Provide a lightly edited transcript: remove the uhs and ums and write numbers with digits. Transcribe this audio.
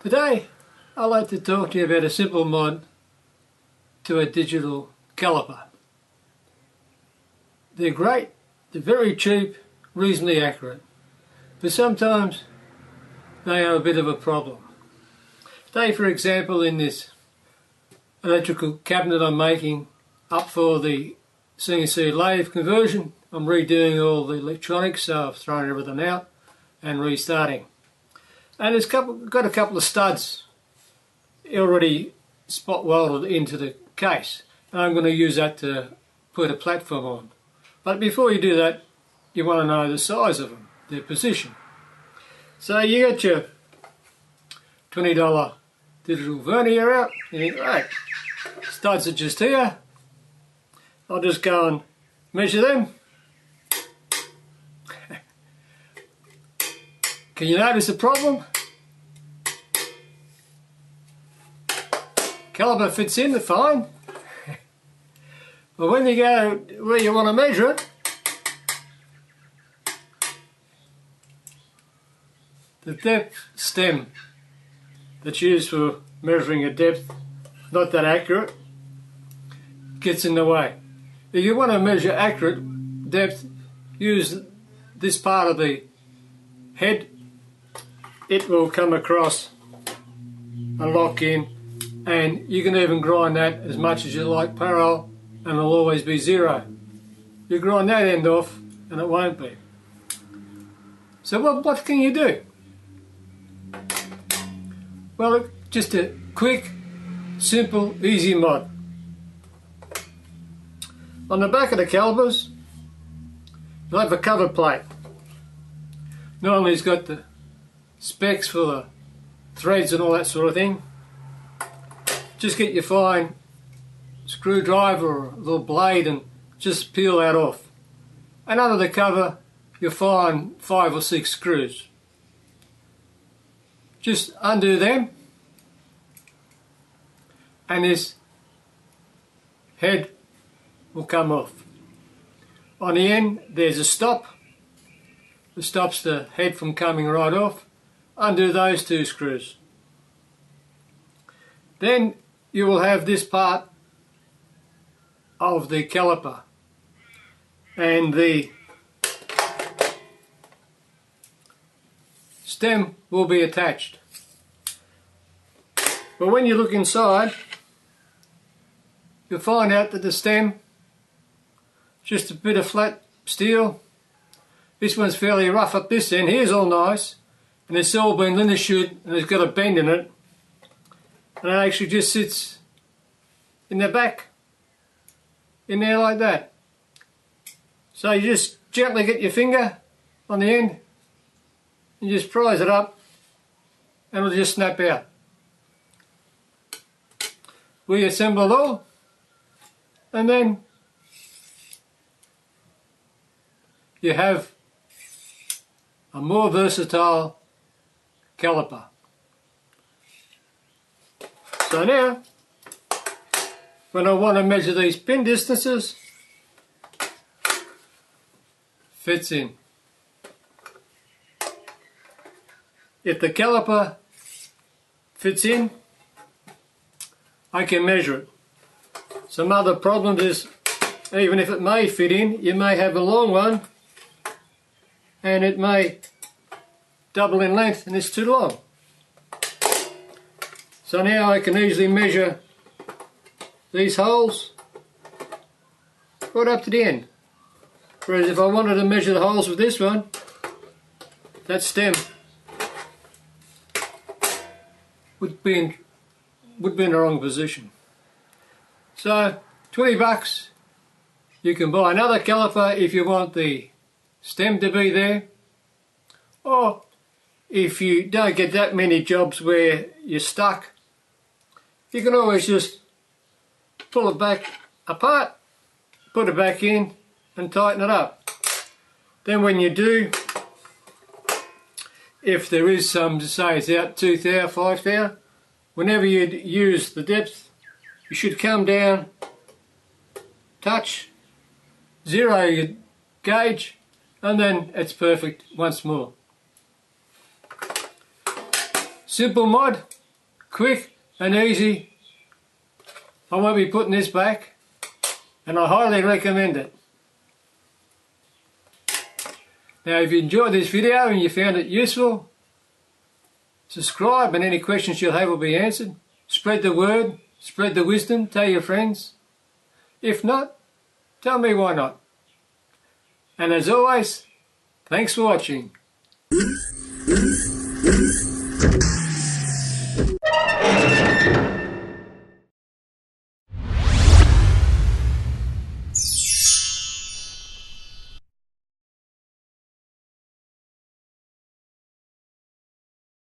Today I'd like to talk to you about a simple mod to a digital caliper. They're great, they're very cheap, reasonably accurate, but sometimes they are a bit of a problem. Today, for example, in this electrical cabinet I'm making up for the CNC lathe conversion, I'm redoing all the electronics, so I've thrown everything out and restarting. And it's got a couple of studs already spot welded into the case, and I'm going to use that to put a platform on. But before you do that, you want to know the size of them, their position. So you get your $20 digital vernier out, and you think, right, studs are just here, I'll just go and measure them. Can you notice the problem? Caliper fits in fine, but when you go where you want to measure it, the depth stem that's used for measuring a depth, not that accurate, gets in the way. If you want to measure accurate depth, use this part of the head. It will come across and lock in, and you can even grind that as much as you like parallel, and it'll always be zero. You grind that end off and it won't be. So what can you do? Well, just a quick, simple, easy mod. On the back of the calipers, you'll have a cover plate. Not only has it got the specs for the threads and all that sort of thing, just get your fine screwdriver or a little blade and just peel that off. And under the cover you'll find 5 or 6 screws. Just undo them, and this head will come off. On the end there's a stop that stops the head from coming right off. Undo those 2 screws. Then you will have this part of the caliper, and the stem will be attached. But when you look inside, you'll find out that the stem, just a bit of flat steel. This one's fairly rough up this end. Here's all nice, and it's all been linissued and it's got a bend in it, and it actually just sits in the back, in there like that. So you just gently get your finger on the end and just prise it up, and it'll just snap out. We assemble it all, and then you have a more versatile caliper. So now, when I want to measure these pin distances, fits in. If the caliper fits in, I can measure it. Some other problems is, even if it may fit in, you may have a long one and it may double in length and it's too long. So now I can easily measure these holes right up to the end. Whereas if I wanted to measure the holes with this one, that stem would be in the wrong position. So $20, you can buy another caliper if you want the stem to be there, or if you don't get that many jobs where you're stuck, you can always just pull it back apart, put it back in and tighten it up. Then when you do, if there is some, say it's out 2 thou, 5 thou, whenever you use the depth, you should come down, touch, zero your gauge, and then it's perfect once more. Simple mod, quick and easy. I won't be putting this back, and I highly recommend it. Now if you enjoyed this video and you found it useful, subscribe and any questions you'll have will be answered. Spread the word, spread the wisdom, tell your friends. If not, tell me why not. And as always, thanks for watching.